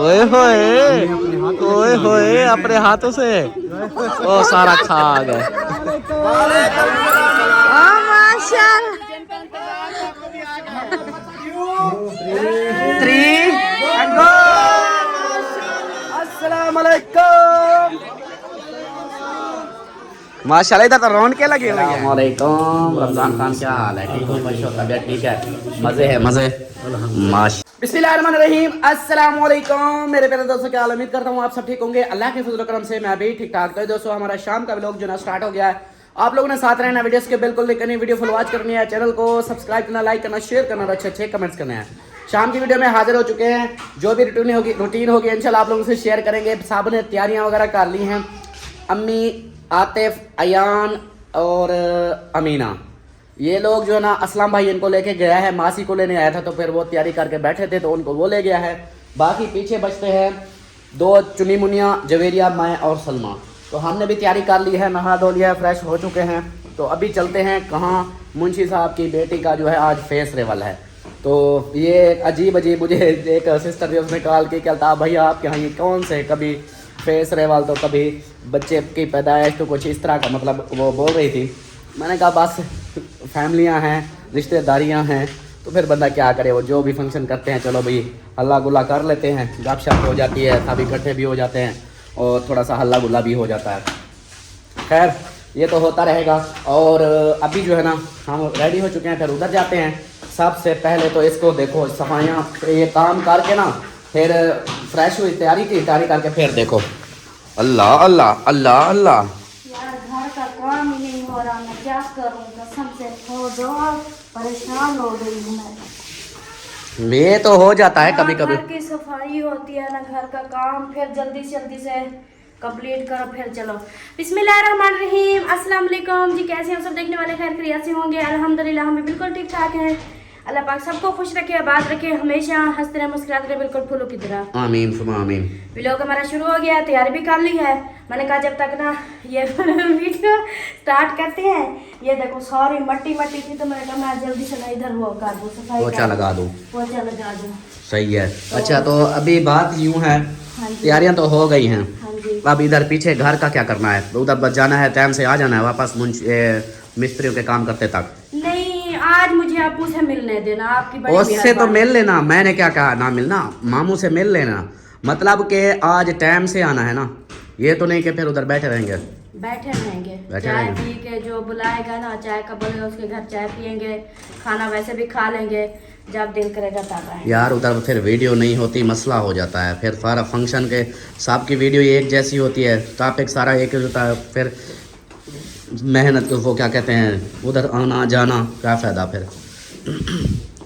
ओए होए अपने हाथों से ओ सारा खा गए। माशाल्लाह इधर तो रौनक के लगे हुए हैं। वालेकुम रमजान खान क्या हाल है? ठीक हो? तबीयत ठीक है? मजे है मजे बिस्मिल्लाहिर्रहमानिर्रहीम। अस्सलाम वालेकुम मेरे प्यारे दोस्तों, क्या हाल? उम्मीद करता हूँ आप सब ठीक होंगे। अल्लाह के फजल करम से मैं भी ठीक ठाक। तो दोस्तों हमारा शाम का व्लॉग जो ना स्टार्ट हो गया है। आप लोगों ने साथ रहना, वीडियोस के बिल्कुल नहीं करनी, वीडियो फुल वॉच करनी है, चैनल को सब्सक्राइब करना, लाइक करना, शेयर करना और अच्छे अच्छे कमेंट्स करने हैं। शाम की वीडियो में हाजिर हो चुके हैं। जो भी रूटीन होगी इंशाल्लाह आप लोगों से शेयर करेंगे। साहब ने तैयारियां वगैरह कर ली हैं। अम्मी, आतिफ, अयान और अमीना, ये लोग जो है ना असलम भाई इनको लेके गया है, मासी को लेने आया था तो फिर वो तैयारी करके बैठे थे तो उनको वो ले गया है। बाकी पीछे बचते हैं दो चुनी मुनिया, जवेरिया, मैं और सलमा। तो हमने भी तैयारी कर ली है, नहा धो लिया है, फ्रेश हो चुके हैं। तो अभी चलते हैं कहाँ, मुंशी साहब की बेटी का जो है आज फेस रेवल है। तो ये अजीब मुझे एक सिस्टर थी, उसने कॉल की क्या भैया आपके यहाँ ये कौन से, कभी फेस रेवल तो कभी बच्चे की पैदाइश, तो कुछ इस तरह का मतलब वो बोल रही थी। मैंने कहा बस फैमिलियां हैं, रिश्तेदारियां हैं, तो फिर बंदा क्या करे, वो जो भी फंक्शन करते हैं चलो भाई हल्ला गुल्ला कर लेते हैं, गपशप हो जाती है, सब इकट्ठे भी हो जाते हैं और थोड़ा सा हल्ला गुल्ला भी हो जाता है। खैर ये तो होता रहेगा। और अभी जो है ना हम रेडी हो चुके हैं, फिर उधर जाते हैं। सबसे पहले तो इसको देखो, सफाइयाँ ये काम करके ना फिर फ्रेश हुई, तैयारी करके फिर देखो, अल्लाह अल्लाह अल्लाह अल्लाह यार घर का काम ही नहीं हो रहा, मैं क्या करूं, कसम से हो दो परेशान हो गई हूं मैं। ये तो हो जाता है कभी कभी। घर की सफाई होती है ना, घर का काम फिर जल्दी से कंप्लीट करो, फिर चलो। बिस्मिल्लाहिर्रहमानिर्रहीम, अस्सलाम वालेकुम जी। कैसे हैं सब देखने वाले? खैर खैरियत से होंगे? अल्हम्दुलिल्लाह हम भी बिल्कुल ठीक ठाक हैं। अल्लाह पाक सबको खुश रखे, आबाद रखे, हमेशा हंसते रहे, मुस्कुराते रहे, बिल्कुल फूलों की तरह। आमीन सुमा आमीन। व्लॉग हमारा शुरू हो गया, तैयारी भी कर ली है। मैंने कहा जब तक ना ये वीडियो स्टार्ट करते हैं, ये देखो सारी मट्टी थी, तो मैंने कहा मैं जल्दी से ना इधर वो कर दूं, सफाई पोछा लगा दूं। पोछा लगा दूं। सही है। अच्छा तो अभी बात यूं है, हाँ जी, तैयारियां तो हो गई हैं। हाँ जी। अब इधर पीछे घर का क्या करना है? उधर बस जाना है, टाइम से आ जाना है वापस मिस्त्रियों के काम करते तक। नहीं, आज मुझे अबू से मिलने देना, आपकी बड़ी उससे तो मिल लेना, मैंने क्या कहा ना मिलना, मामू से मिल लेना। मतलब कि आज टाइम से आना है ना, ये तो नहीं कि फिर उधर बैठे रहेंगे। चाय पी के जो बुलाएगा ना, चाय का बोलेगा उसके घर चाय पियेंगे, खाना वैसे भी खा लेंगे, जब दिल करेगा तब आएंगे। यार उधर फिर वीडियो नहीं होती, मसला हो जाता है। फिर सारा फंक्शन के सबकी वीडियो एक जैसी होती है, टॉपिक सारा एक ही होता है, फिर मेहनत को वो क्या कहते हैं, उधर आना जाना क्या फ़ायदा फिर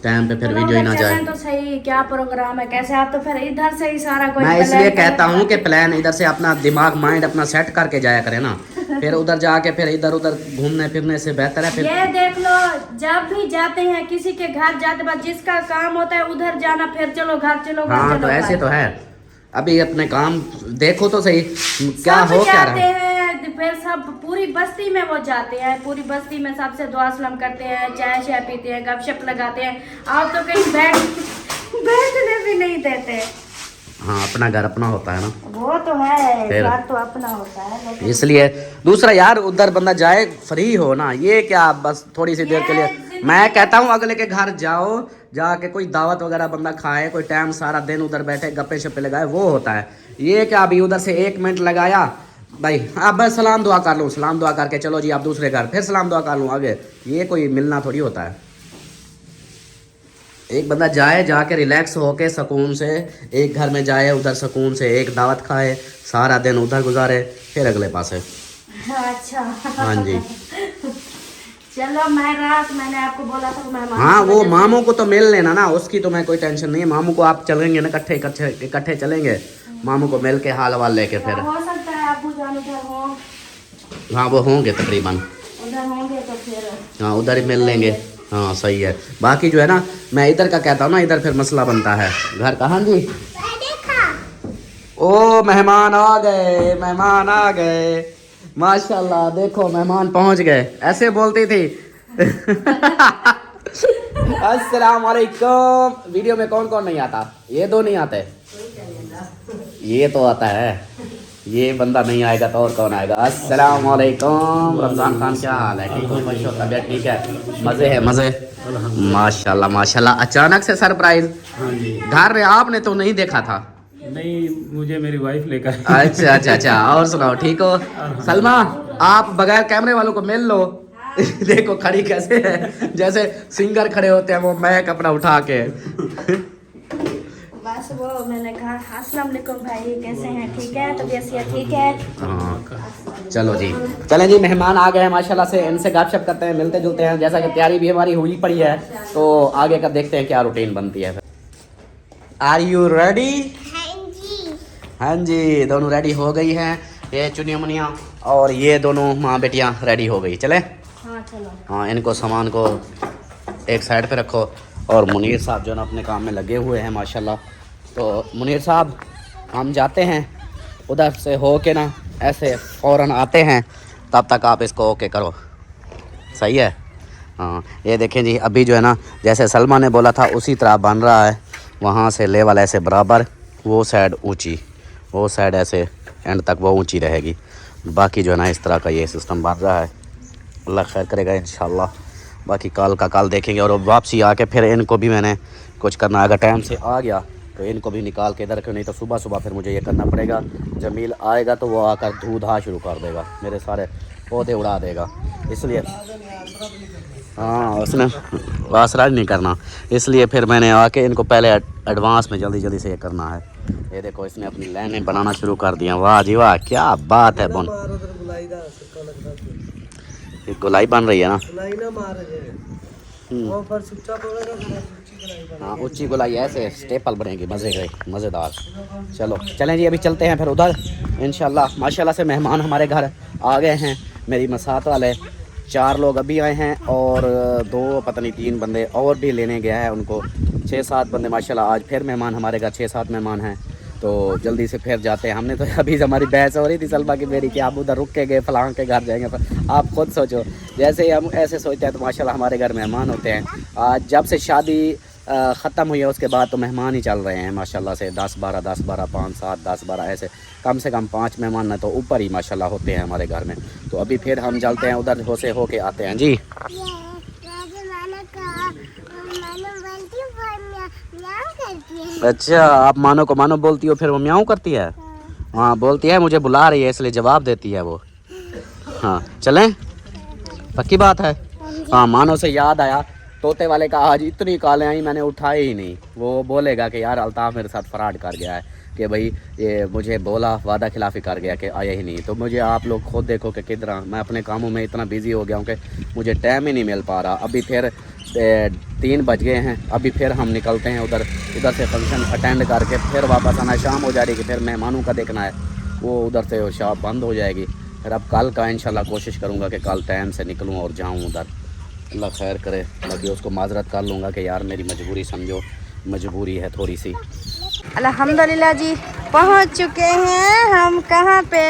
टाइम पे फिर वीडियो ही ना जाए। तो सही, क्या प्रोग्राम है, कैसे आप तो फिर इधर से ही सारा कुछ। मैं इसलिए कहता हूँ कि प्लान इधर से अपना दिमाग माइंड अपना सेट करके जाया करे ना, फिर उधर जाके फिर इधर उधर घूमने फिरने से बेहतर है। फिर ये देख लो, जब भी जाते हैं किसी के घर जाते बाद जिसका काम होता है उधर जाना, फिर चलो घर चलो। हाँ तो ऐसे तो है। अभी अपने काम देखो तो सही, क्या हो क्या रहा है। फिर सब पूरी बस्ती में वो जाते हैं, पूरी बस्ती में सबसे दुआ सलाम करते हैं, चाय शाय पीते हैं, गपशप लगाते हैं। आप तो कहीं बैठने भी नहीं देते। हाँ अपना घर अपना होता है ना, वो तो है, घर तो अपना होता है। इसलिए दूसरा यार उधर बंदा जाए फ्री हो ना, ये क्या बस थोड़ी सी देर के लिए। मैं कहता हूँ अगले के घर जाओ, जाके कोई दावत वगैरह बंदा खाए, कोई टाइम सारा दिन उधर बैठे गप्पे शप्पे लगाए, वो होता है। ये क्या अभी उधर से 1 मिनट लगाया भाई, अब बस सलाम दुआ कर लूँ, सलाम दुआ करके चलो जी आप दूसरे घर, फिर सलाम दुआ कर लूँ आगे, ये कोई मिलना थोड़ी होता है। एक बंदा जाए, जाके रिलैक्स होके सुकून से एक घर में जाए, उधर सुकून से एक दावत खाए, सारा दिन उधर गुजारे, फिर अगले पास है। अच्छा हाँ जी चलो, मैंने आपको बोला था मैं हाँ वो मामू को तो मिल लेना ना, उसकी तो मैं कोई टेंशन नहीं है। मामू को आप चलेंगे ना, इकट्ठे चलेंगे, मामू को मिल के हाल वाल लेके फिर हो सकता है आपू जान उधर हो। हाँ वो होंगे तकरीबन, उधर होंगे तो फिर हाँ उधर ही मिल लेंगे। हाँ सही है। बाकी जो है ना मैं इधर का कहता हूँ ना, इधर फिर मसला बनता है घर का। हाँ जी ओ मेहमान आ गए माशाल्लाह, देखो मेहमान पहुंच गए, ऐसे बोलती थी अस्सलाम वालेकुम। वीडियो में कौन कौन नहीं आता? ये दो नहीं आते। ये तो आता है, ये बंदा नहीं आएगा तो और कौन आएगा। अस्सलाम वालेकुम रमजान खान, क्या हाल है? ठीक हो? खुश हो? तबीयत ठीक है? मज़े है? मज़े माशाल्लाह माशाल्लाह। अचानक से सरप्राइज। हाँ जी। घर आपने तो नहीं देखा था? नहीं, मुझे मेरी वाइफ लेकर अच्छा अच्छा अच्छा। और सुनाओ, ठीक हो? सलमा, आप बगैर कैमरे वालों को मिल लो। देखो खड़ी कैसे है, जैसे सिंगर खड़े होते हैं वो मैक अपना उठा के। बस वो मैंने कहा अस्सलाम वालेकुम भाई, कैसे हैं? ठीक है, तबीयत ठीक है? हाँ चलो जी, चलें जी, मेहमान आ गए हैं माशाल्लाह से, इनसे गपशप करते हैं, मिलते जुलते हैं। जैसा कि तैयारी भी हमारी हुई पड़ी है, तो आगे का देखते हैं क्या रूटीन बनती है। Are you ready? हाँ जी, दोनों रेडी हो गई हैं। ये चुनिया मुनिया और ये दोनों माँ बेटियाँ रेडी हो गई। चले? हाँ चलो। हाँ, इनको सामान को एक साइड पे रखो। और मुनीर साहब जो है ना अपने काम में लगे हुए हैं माशाल्लाह। तो मुनीर साहब, हम जाते हैं उधर से हो के ना, ऐसे फ़ौरन आते हैं, तब तक आप इसको ओके करो। सही है? हाँ, ये देखें जी, अभी जो है ना जैसे सलमा ने बोला था उसी तरह बन रहा है। वहाँ से लेवल ऐसे बराबर, वो साइड ऊंची, वो साइड ऐसे एंड तक वो ऊंची रहेगी। बाकी जो है ना इस तरह का ये सिस्टम बन रहा है। अल्लाह खैर करेगा इंशाल्लाह। बाकी कल का कल देखेंगे। और वापसी आके फिर इनको भी मैंने कुछ करना, अगर टाइम से आ गया तो इनको भी निकाल के इधर रखो, नहीं तो सुबह सुबह फिर मुझे ये करना पड़ेगा। जमील आएगा तो वो आकर धू धा शुरू कर देगा, मेरे सारे पौधे उड़ा देगा। इसलिए हाँ, उसने आसरा नहीं करना, इसलिए फिर मैंने आके इनको पहले एडवांस में जल्दी जल्दी से ये करना है। ये देखो, इसने अपनी लाइनें बनाना शुरू कर दिया। वाह जी वाह, क्या बात है बोन। ये गोलाई बन रही है ना? हाँ, ऊंची गोलाई ऐसे स्टेपल बनेगी, मज़ेदार। चलो चलें जी, अभी चलते हैं फिर उधर इंशाल्लाह। माशाल्लाह से मेहमान हमारे घर आ गए हैं। मेरी मसात वाले 4 लोग अभी आए हैं और 2 पता नहीं 3 बंदे और भी लेने गया है। उनको 6-7 बंदे माशाल्लाह। आज फिर मेहमान हमारे घर 6-7 मेहमान हैं, तो जल्दी से फिर जाते हैं। हमने तो अभी हमारी बहस हो रही थी सलमा की मेरी कि आप उधर रुक के गए, फलां के घर जाएंगे। पर आप खुद सोचो, जैसे ही हम ऐसे सोचते हैं तो माशाल्लाह हमारे घर मेहमान होते हैं। आज जब से शादी ख़त्म हुई है उसके बाद तो मेहमान ही चल रहे हैं माशाल्लाह से। 10-12 10-12 5-7 10-12 ऐसे कम से कम 5 मेहमान न तो ऊपर ही माशाल्लाह होते हैं हमारे घर में। तो अभी फिर हम चलते हैं उधर से हो के आते हैं जी। अच्छा, आप मानो को मानो बोलती हो, फिर वो म्याऊं करती है? हाँ बोलती है, मुझे बुला रही है इसलिए जवाब देती है वो। हाँ चलें, पक्की बात है। हाँ, मानो से याद आया, तोते वाले का आज इतनी कॉलें आई मैंने उठाए ही नहीं। वो बोलेगा कि यार अल्ताफ़ मेरे साथ फ्रॉड कर गया है, कि भाई ये मुझे बोला, वादा खिलाफ़ी कर गया कि आया ही नहीं। तो मुझे आप लोग खुद देखो कि किधर मैं अपने कामों में इतना बिज़ी हो गया हूँ कि मुझे टाइम ही नहीं मिल पा रहा। अभी फिर 3 बज गए हैं, अभी फिर हम निकलते हैं उधर से फंक्शन अटेंड करके फिर वापस आना। शाम हो जा रही है कि फिर मेहमानों का देखना है, वो उधर से शॉप बंद हो जाएगी। फिर अब कल का इंशाल्लाह कोशिश करूँगा कि कल टाइम से निकलूँ और जाऊँ उधर। अल्लाह खैर करे। बाकी उसको माजरत कर लूँगा कि यार मेरी मजबूरी समझो, मजबूरी है थोड़ी सी। अल्हम्दुलिल्लाह जी, पहुंच चुके हैं हम कहाँ पे?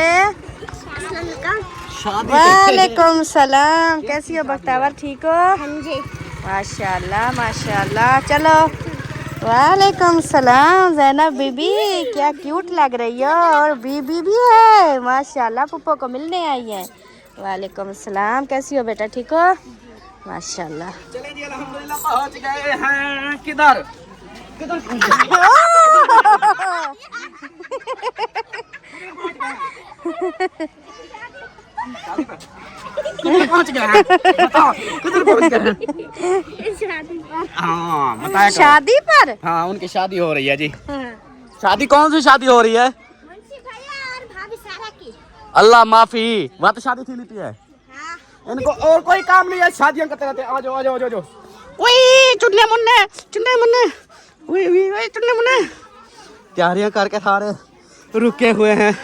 वालेकुम सलाम, कैसी हो बख्तावर, ठीक हो? हाँ जी। माशाल्लाह माशाल्लाह। चलो, वालेकुम सलाम ज़ैनब बीबी, क्या क्यूट लग रही हो। और बीबी भी है माशाल्लाह, पुप्पो को मिलने आई है। वालेकुम सलाम, कैसी हो बेटा, ठीक हो? माशाल्लाह। चलिए जी, अल्हम्दुलिल्लाह पहुंच गए हैं। किधर पहुंच गए हैं? बताओ किधर पहुंच गए हैं? हाँ बताया, शादी पर? हाँ, उनकी शादी हो रही है जी। शादी कौन सी शादी हो रही है? अल्लाह माफी, वहाँ तो शादी थी नहीं है। इनको और कोई काम नहीं है, शादियां करते रहते। आ जाओ आ जाओ आ जाओ। ओए चुन्ने मुन्ने, ओए चुन्ने मुन्ने, तैयारियां करके सारे रुके हुए हैं।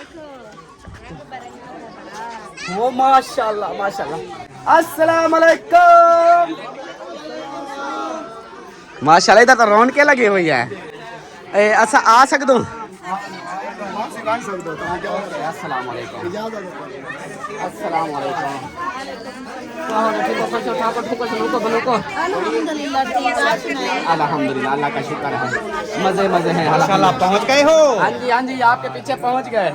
वो माशाल्लाह माशाल्लाह। अस्सलाम वालेकुम। माशाल्लाह, इधर तो रौनकें लगी हुई है। अच्छा आ सकता हूँ? अस्सलाम वालेकुम। अस्सलाम वालेकुम। ठीक हो, खुश हो, ठाकुर ठुको सुनो को। अल्हम्दुलिल्लाह, अल्लाह का शुक्र है, मजे हैं। माशाल्लाह पहुंच गए हो। हाँ जी, आपके पीछे पहुंच गए।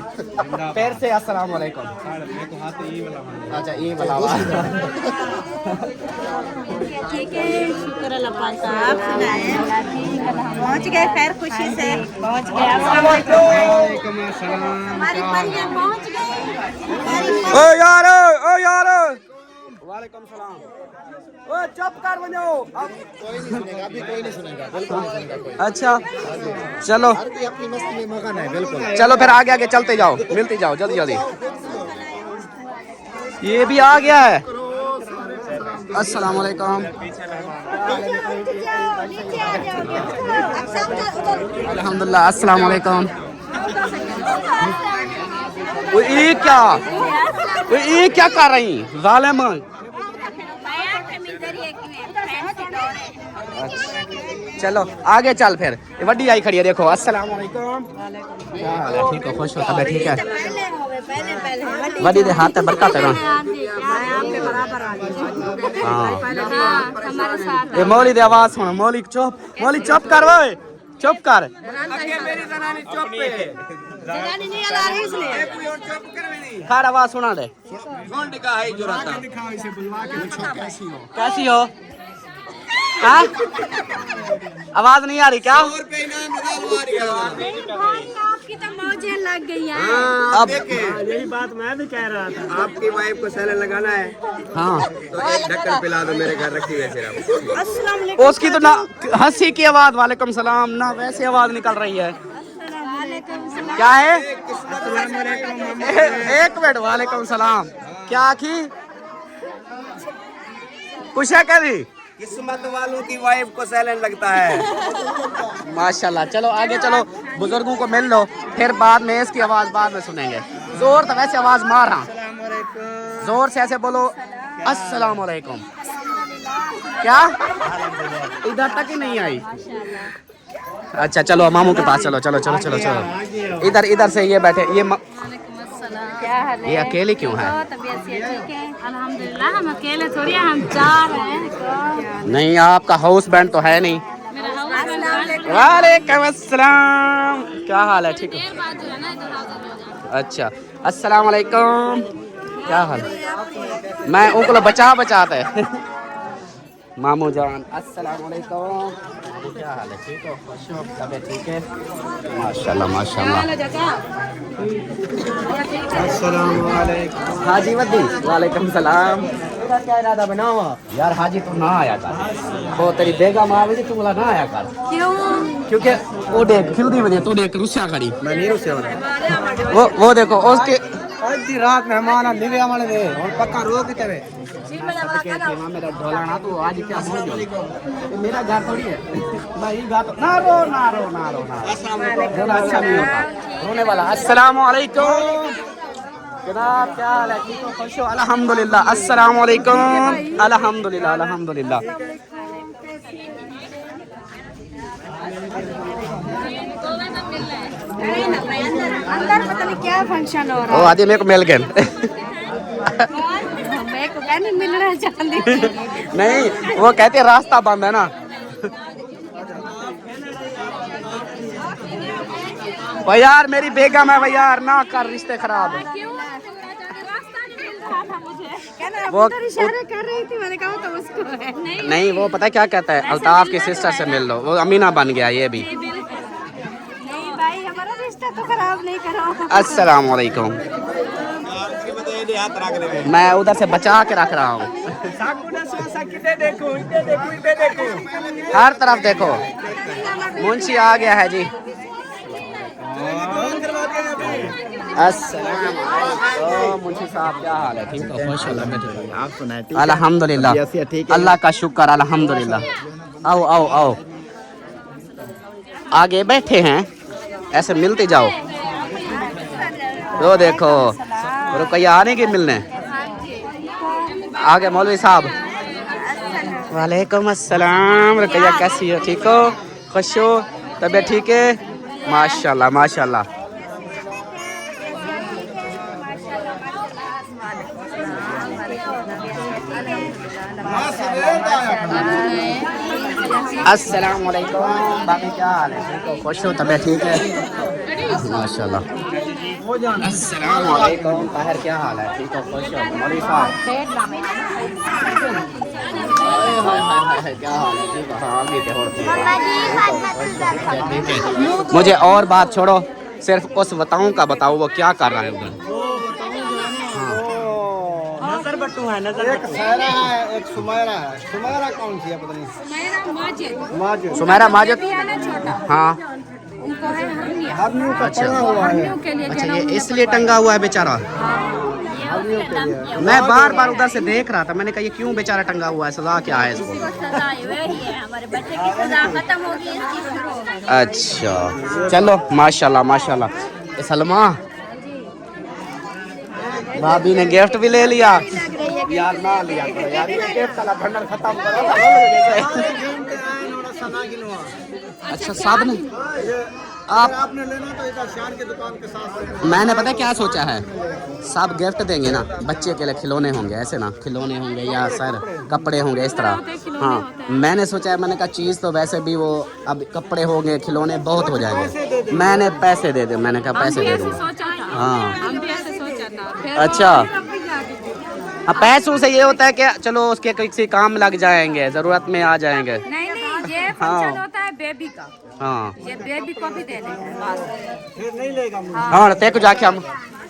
पैर से अस्सलाम वालेकुम। अच्छा, ये वाला ठीक है, शुक्र अल्लाह पाक का। आप सुनाएं, पहुंच गए खैर खुशी से पहुंच गए। हमारी परियां पहुंच गई। ओ यार वालेकुम सलाम। ओ चुप कर बनो, कोई नहीं सुनेगा। अच्छा चलो अपनी मस्ती में मगन है बिल्कुल। चलो फिर आगे चलते जाओ, मिलते जाओ जल्दी। ये भी आ गया है। अस्सलाम वालेकुम। अल्हम्दुलिल्लाह, अस्सलाम वालेकुम। वो ये क्या कर रही जालिम? चलो आगे चल फिर। ये वड्डी आई खड़ी है, देखो। अस्सलाम वालेकुम। क्या हाल है? ठीक हो, खुश हो, तबीयत ठीक है? वड्डी दे हाथ पे बरकत है ना। हाँ, ये मौली दे आवाज सुनो। मौली चुप कर, वो चुप कर। हर आवाज सुना दे। कैसी हो? हाँ? आवाज नहीं आ रही क्या? आपकी तो मौजें लग गई हैं। अब यही बात मैं भी कह रहा था। आपकी वाइफ को सैलेन लगाना है हाँ, तो एक ढक्कन पिला दो, मेरे घर रखी है सिर्फ। अस्सलाम वालेकुम। उसकी तो ना हंसी की आवाज वालेकुम सलाम, ना वैसे आवाज निकल रही है। क्या है? एक मिनट, वालेकुम सलाम। क्या की कुछ है क्या? किस्मत वालों की वाइफ को सैलेन लगता है। माशाल्लाह। चलो आगे चलो, बुजुर्गों को मिल लो, फिर बाद में इसकी आवाज बाद में सुनेंगे। जोर तो वैसे आवाज मार रहा, जोर से ऐसे बोलो अस्सलाम वालेकुम। क्या इधर तक ही नहीं आई? अच्छा चलो मामू के पास चलो। इधर से ये बैठे। क्या हाल है? ये अकेले क्यों है? तबीयत से ठीक है अल्हम्दुलिल्लाह। हम अकेले थोड़ी हैं, हम चार हैं। नहीं, आपका हाउस बैंड तो है नहीं। मेरा हाउस वालेकुम अस्सलाम। क्या हाल है? ठीक है। अच्छा, अस्सलाम वालेकुम। क्या हाल? मैं उनको बचाते मामू जान। अस्सलाम वालेकुम। क्या हाल है? ठीक हो, खुश हो, तबीयत ठीक है? माशाल्लाह। अस्सलाम वालेकुम। हाजी वद्दी। वालेकुम सलाम। तेरा क्या इरादा बना हुआ? यार हाजी तू ना आया कर। वो तेरी बेगम आ गई, तू बोला ना आया कर। क्यों? क्योंकि वो देख खिलदी वजह तू देख रुस्सा खड़ी। मैं नहीं रुसे हो रहा। वो देखो उसके आज दी रात मेहमान निवे वाले दे और पक्का रोक तेरे। मेरा ढोलाना तू आज क्या हो गया? ये मेरा घर थोड़ी है भाई। ना रो। रोना अच्छा नहीं होता, रोने वाला। अस्सलाम वालेकुम। जनाब क्या हाल है? ठीक हो, खुश हो? अल्हम्दुलिल्लाह। अस्सलाम वालेकुम। अल्हम्दुलिल्लाह। अंदर पता नहीं क्या फंक्शन हो रहा ओ आदि मेरे को मिल गए। है। मैं को क्या नहीं मिलना चाहती। नहीं, वो कहते हैं रास्ता बंद है ना। भाई यार मेरी बेगम है भाई यार, ना कर रिश्ते खराब। वो इशारे कर रही थी, मैंने कहा तो उसको है। नहीं, वो पता है क्या कहता है, अल्ताफ की सिस्टर से मिल लो। वो अमीना बन गया ये भी। नहीं भाई, हमारा रिश्ता तो खराब नहीं करो। अस्सलाम वालेकुम। मैं उधर से बचा के रख रहा हूँ। हर तरफ देखो। मुंशी आ गया है जी। अस्सलाम वालेकुम। मुंशी साहब क्या हाल है? ठीक हो, खुश हो? आप सुनाए? अल्हम्दुलिल्लाह, ठीक है। अल्लाह का शुक्र, अल्हम्दुलिल्लाह। आओ आगे बैठे हैं, ऐसे मिलते जाओ। वो देखो रुकैया आने की मिलने। आगे मौलवी साहब। वालेकुम अस्सलाम। रुकैया कैसी हो? ठीक हो, खुश हो, तबीयत ठीक है? माशाल्लाह। अस्सलाम वालेकुम। बाकी क्या हाल है? ठीक हो? खुश हो? तबीयत ठीक है? माशाल्लाह। अस्सलाम वालेकुम। ताहिर क्या हाल है? ठीक हो? खुश हो? मौलवी साहब क्या हाल है? ठीक हो? हाँ भी मुझे और बात छोड़ो, सिर्फ उस बताऊं का बताओ वो क्या कर रहा है उधर। नजर बट्टू है नजर एक सहरा है, एक सुमेरा है। सुमेरा कौन सी है पता नहीं। माजिद। सुमेरा माजिद। हाँ हरनियों का टंगा हुआ है। अच्छा, ये इसलिए टंगा हुआ है बेचारा। मैं बार बार उधर से देख रहा था, मैंने कहा ये क्यों बेचारा टंगा हुआ है, सजा क्या है इसको? अच्छा चलो, माशाल्लाह माशाल्लाह। सलमा भाभी ने गिफ्ट भी ले लिया यार। ना लिया करो यार, ये गिफ्ट वाला भंडार खत्म करो। अच्छा साहब ने आपने लेना तो इधर शान की दुकान के साथ। मैंने पता क्या सोचा है, सब गिफ्ट देंगे ना, बच्चे के लिए खिलौने होंगे ऐसे ना, खिलौने होंगे या सर कपड़े होंगे इस तरह। हाँ मैंने सोचा है, मैंने कहा चीज़ तो वैसे भी वो अब कपड़े होंगे खिलौने बहुत हो जाएंगे, मैंने पैसे दे दे, मैंने कहा पैसे दे दूँगा। हाँ अच्छा, हाँ पैसों से ये होता है कि चलो उसके किसी काम लग जाएंगे, ज़रूरत में आ जाएंगे। नहीं ये फंक्शन होता है बेबी का, हाँ ये बेबी को भी देने हैं। फिर नहीं लेगा मुझे। हाँ ते को जाके हम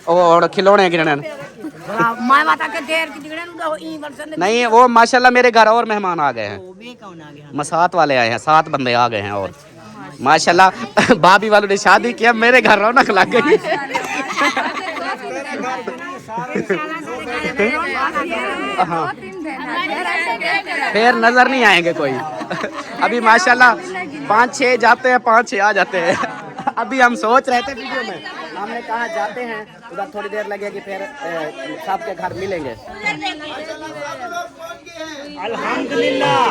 और खिलौने गिरने माँ माता के देर की दिगड़न तो ई वर्षन नहीं, वो माशाल्लाह मेरे घर और मेहमान आ गए हैं, मसात वाले आए हैं, 7 बंदे आ गए हैं और माशाल्लाह भाभी वालों ने शादी किया, मेरे घर रौनक लग गई। फिर नजर नहीं आएंगे कोई। अभी माशाल्लाह 5-6 जाते हैं, 5-6 आ जाते हैं। अभी हम सोच रहे थे वीडियो में, हमने कहा जाते हैं उधर थोड़ी देर लगेगी, फिर सबके घर मिलेंगे। अल्हम्दुलिल्लाह।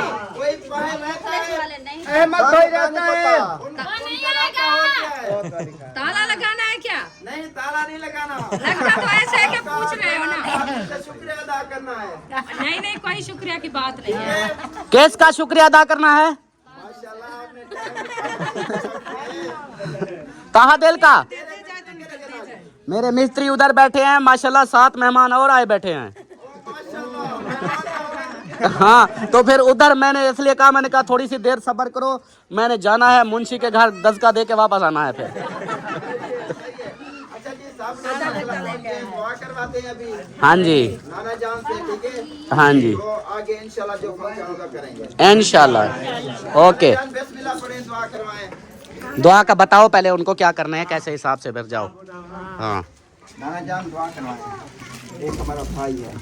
अहमद भाई रहता है। ताला लगाना है क्या? नहीं ताला नहीं लगाना, लगता तो ऐसे है कि पूछ रहे हो ना। शुक्रिया अदा करना है। नहीं कोई शुक्रिया की बात नहीं है। किसका शुक्रिया अदा करना है? कहाँ दिल का? मेरे मिस्त्री उधर बैठे हैं माशाल्लाह, 7 मेहमान और आए बैठे हैं। हाँ तो फिर उधर मैंने इसलिए कहा, मैंने कहा थोड़ी सी देर सब्र करो, मैंने जाना है मुंशी के घर, दस्तका दे के वापस आना है फिर। हाँ जी नाना जान से ठीक है। हाँ जी तो आगे इंशाल्लाह जो फंक्शन होगा करेंगे इंशाल्लाह। ओके बिस्मिल्लाह पढ़ें, दुआ करवाएं। दुआ का बताओ पहले उनको क्या करना है, कैसे हिसाब से फिर जाओ। हाँ नाना जान दुआ करवाएं। एक हमारा भाई है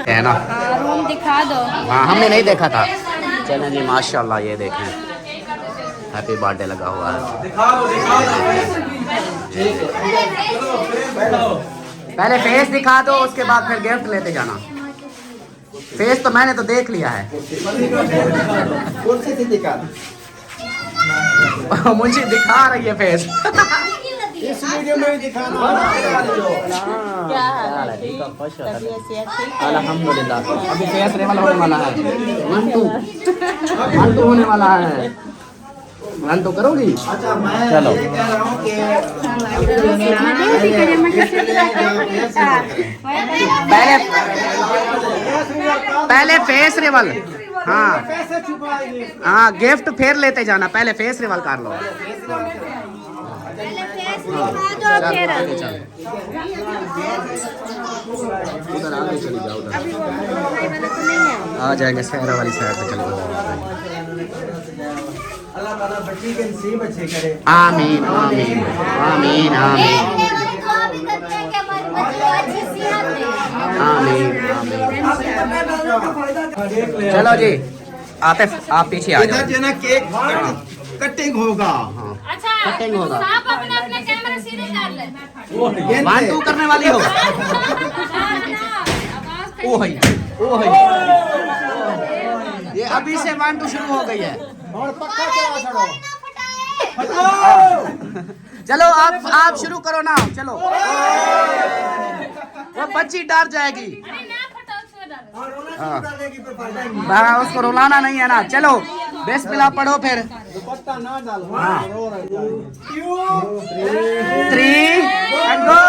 है ना, रूम दिखा दो। हाँ हमने नहीं देखा था। चलें जी माशाल्लाह, ये देखें हैप्पी बर्थडे लगा हुआ है। पहले फेस दिखा दो, उसके बाद फिर गिफ्ट लेते जाना। फेस तो मैंने तो देख लिया है। कौन सी थी दिखा? मुझे दिखा रही है फेस। इस वीडियो में दिखाना। अल्हम्दुलिल्लाह। अभी फेस रेवल होने वाला है, 1-2 होने वाला है। 1-2 करोगी? अच्छा मैं चलो। ये कह रहा हूँ कि पहले फेस रेवल। हाँ हाँ गिफ्ट फिर लेते जाना, पहले फेस रिवल कर लो। उधर आगे चली जाओ, उधर आ जाएंगे सहरा वाली साइड पे चले जाओ। अल्लाह ताला बच्ची के नसीब अच्छे करे। आमीन आमीन आमीन आमीन आमीन आमीन। चलो जी आतिफ आप पीछे आ जाओ। जो ना केक कटिंग होगा। अच्छा कटिंग होगा। आप अपने अपने कैमरा सीधे कर ले। 1-2 करने वाली हो। ओ है ये अभी से 1-2 शुरू हो गई है। और पक्का चला छोड़ो। चलो आप शुरू करो ना, चलो। वो बच्ची डर जाएगी। अरे ना फटाओ, छोड़ डालो। हाँ हाँ, उसको रुलाना नहीं है ना। चलो बिस्मिल्लाह पढ़ो फिर। दुपट्टा ना डालो। हाँ। रो रहा है। 3 and go।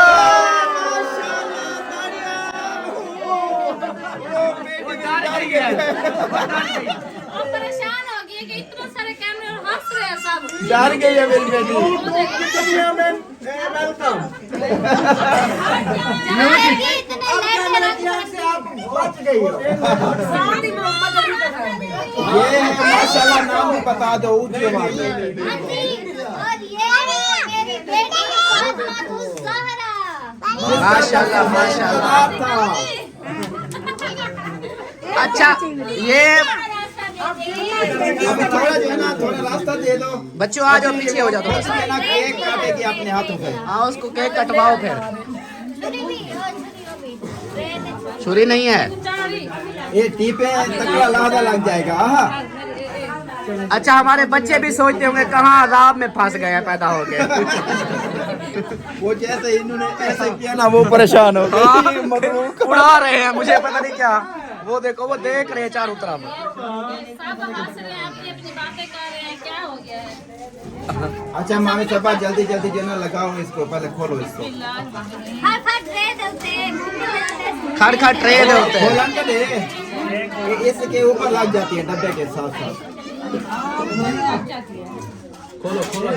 परेशान हो गई कि इतना सारे कैमरे और हंस रहे हैं सब। डर गई है मेरी बेटी। ये माशाल्लाह नाम भी बता दो ऊंची आवाज में। माशाल्लाह माशाल्लाह। अच्छा ये अभी थोड़ा जो है ना थोड़ा रास्ता दे दो। बच्चों आ जाओ, पीछे हो जाओ थोड़ा सा। ना केक काटेगी अपने हाथों से। हाँ उसको केक कटवाओ फिर। छुरी नहीं है। ये टीपे तकड़ा लादा लग जाएगा। अच्छा हमारे बच्चे भी सोचते होंगे कहाँ अजाब में फंस गए हैं पैदा हो गए। वो जैसे इन्होंने ऐसे किया ना वो परेशान हो गए। उड़ा रहे हैं मुझे पता नहीं क्या। वो देखो वो देख रहे हैं चारों तरफ। सब हंस रहे हैं, अपनी अपनी बातें कर रहे हैं, क्या हो गया है? अच्छा मामी चपा जल्दी जल्दी जो ना लगाओ इसको, पहले खोलो इसको। खड़ खड़ ट्रे दे होते हैं। खोलन के दे। इसके ऊपर लग जाती है डब्बे के साथ साथ। खोलो खोलो।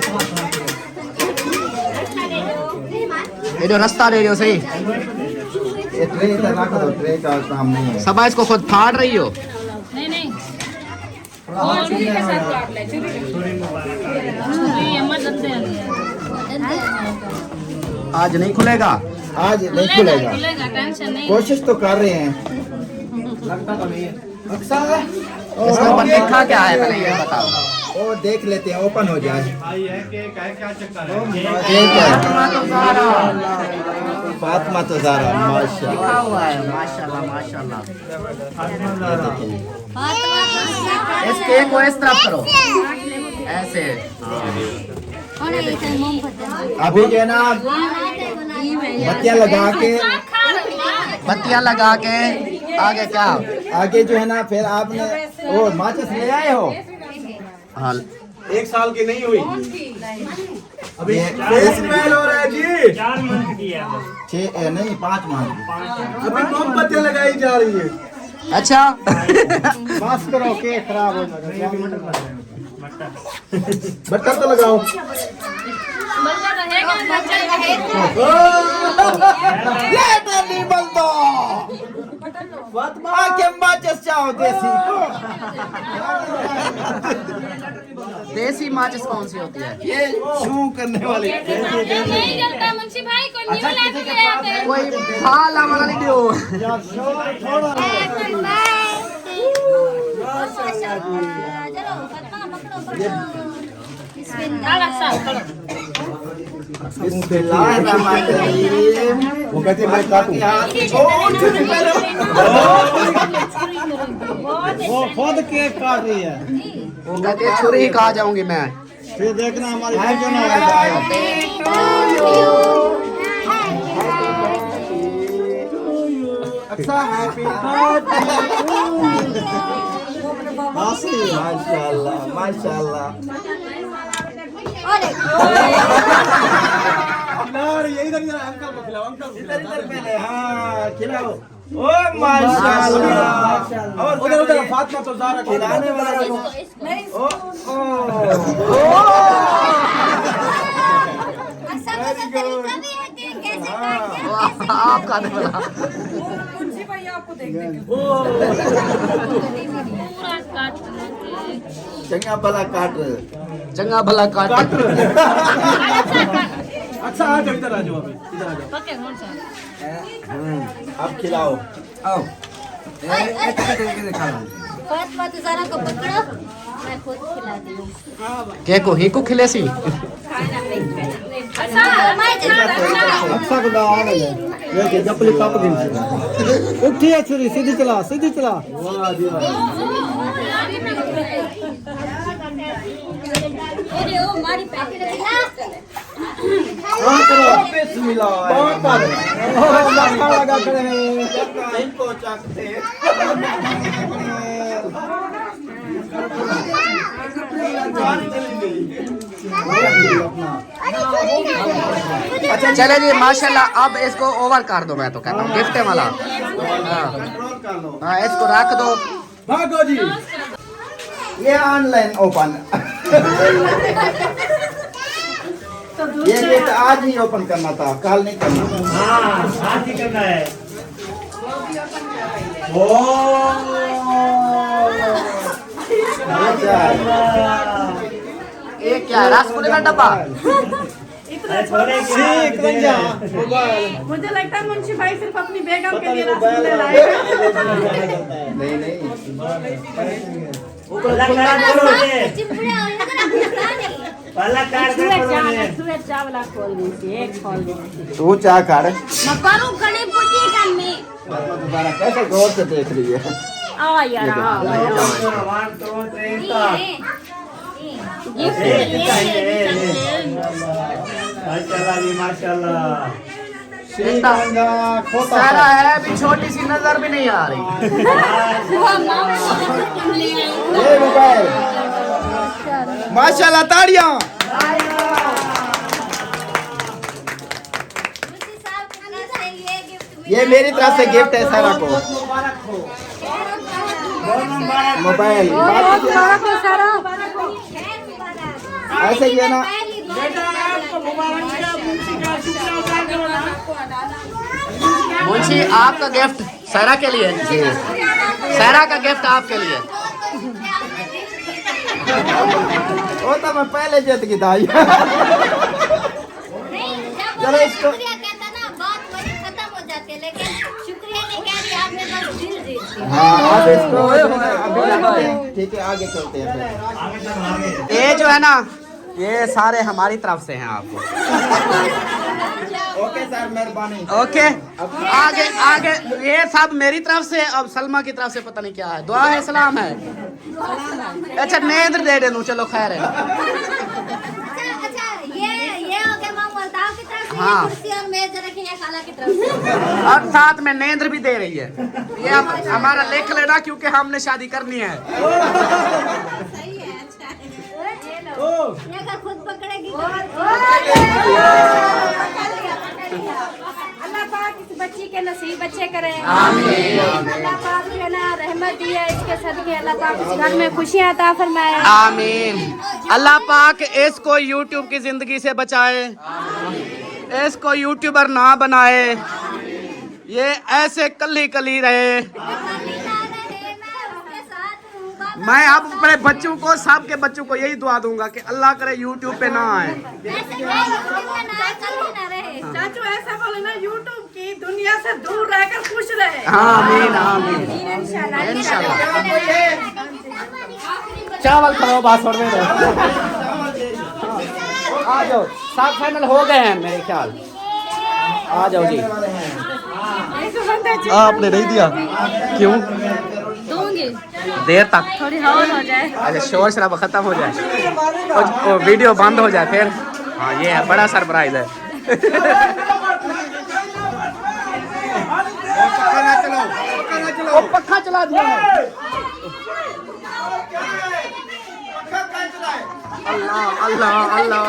ये जो रास्ता दे रहे हो सही। ये ट्रे इधर रख दो, ट्रे का काम नहीं है। सबा इसको खुद फाड़ रही हो। नहीं नहीं, और छुरी के साथ काट ले। छुरी मत दे। आज नहीं खुलेगा। आज नहीं खुलेगा। खुलेगा, टेंशन नहीं। कोशिश तो कर रहे हैं। अक्सर इसके ऊपर लिखा क्या है पहले ये बताओ। वो देख लेते हैं, ओपन हो जाए। फातिमा तो ज़ारा माशाल्लाह। लिखा हुआ है माशाल्लाह माशाल्लाह। इस केक को इस तरफ करो ऐसे। अभी जो है ना बत्तियां लगा के आगे क्या। आगे जो है ना फिर आपने वो माचिस ले आए हो। हाँ 1 साल की नहीं हुई अभी। इसमें हो रहा है जी 4 मंथ की है बस। 6 नहीं 5 माह अभी मोमबत्तियां लगाई जा रही है। अच्छा। बस करो के खराब हो जाएगा। बटन तो लगाओ। बंदा रहेगा, बच्चा रहेगा। लेटर नहीं बंदो फातिमा के माचिस चाहो देसी देसी माचिस कौन सी होती है। ये शू करने वाली। नहीं जलता मुंशी भाई, कोई न्यू लेके ले आते हैं। कोई फाल हमारा नहीं दो। वो कहते मैं काटूं। वो खुद केक काट रही है। वो कहते हैं छुरी कहा जाऊंगी मैं। फिर देखना हमारी वीडियो ना माशाल्लाह माशाल्लाह। इधर पहले हाँ खिलाओ। ओ माशाल्लाह। और उधर उधर फातिमा तो ज़ारा खिलाने वाला को। ओ आपका दे बोला। पूरा काट चंगा भला काट रहे। चंगा भला काट। अच्छा आ जाओ, इधर आ जाओ। अभी इधर आ जाओ। पके कौन सा? अब खिलाओ। फातिमा तो ज़रा को पकड़ो, मैं खुद खिलाती हूँ। के को ही को खिले सी। अच्छा खुदा आ गया। ये जपली पाप दिन से उठी है छुरी सीधी चला सीधी चला। वाह जी वाह। लगा खड़े हैं इनको चाकते अच्छा चले जी माशाल्लाह। अब इसको ओवर कर दो, मैं तो कहता हूँ गिफ्ट वाला। हाँ इसको रख दो। भागो जी। ये ऑनलाइन ओपन ये गिफ्ट आज ही ओपन करना था, कल नहीं करना था। हाँ आज ही करना है। ओ ये क्या है? रसगुल्ले का डब्बा। मुझे लगता है मुंशी भाई सिर्फ अपनी बेगम के लिए रसगुल्ले लाएगा। तू क्या कर मैं कैसे गौर से देख रही है। आ यार माशाल्लाह जी माशाल्लाह। सारा है अभी छोटी सी नजर भी नहीं आ रही। ये मोबाइल माशाल्लाह ताड़ियां। ये मेरी तरफ से गिफ्ट है सारा को मोबाइल। ऐसे ही है ना। मुंशी आपका गिफ्ट सारा के लिए। सारा का गिफ्ट आपके लिए। वो तो मैं पहले जीत की था। चलो इसको हाँ अब इसको अभी ठीक है आगे चलते हैं। ये जो है ना ये सारे हमारी तरफ से हैं आपको। ओके सर मेहरबानी। ओके आगे आगे ये सब मेरी तरफ से। अब सलमा की तरफ से पता नहीं क्या है। दुआ है सलाम है। अच्छा नेंद्र दे दूं चलो खैर है। हाँ और साथ में नेंद्र भी दे रही है। ये हमारा लेख लेना क्योंकि हमने शादी करनी है। खुद पकड़ेगी। अल्लाह पाक इस बच्ची के नसीब अच्छे करे। अल्लाह पाक जो है ना रहमत दी है इसके सदके। अल्लाह पाक इस घर में खुशियां अता फरमाए। आमीन। अल्लाह पाक इसको यूट्यूब की जिंदगी से बचाए, इसको यूट्यूबर ना बनाए, ये ऐसे कली कली रहे। मैं अब अपने बच्चों को सबके बच्चों को यही दुआ दूंगा कि अल्लाह करे यूट्यूब पे ना आए। चाचू ऐसा बोले ना यूट्यूब की दुनिया से दूर रहकर खुश रहे। आमीन आमीन इंशाल्लाह। चावल खाओ बात छोड़ दो। आ जाओ सब फाइनल हो गए हैं मेरे ख्याल। आ जाओ जी। आपने नहीं दिया क्यों? दूंगी देर तक थोड़ी हवा हो जाए। अच्छा शोर शराबा खत्म हो जाए और वीडियो बंद हो जाए फिर। हाँ ये है बड़ा सरप्राइज है। वो पक्का चला दिया है। अल्लाह अल्लाह अल्लाह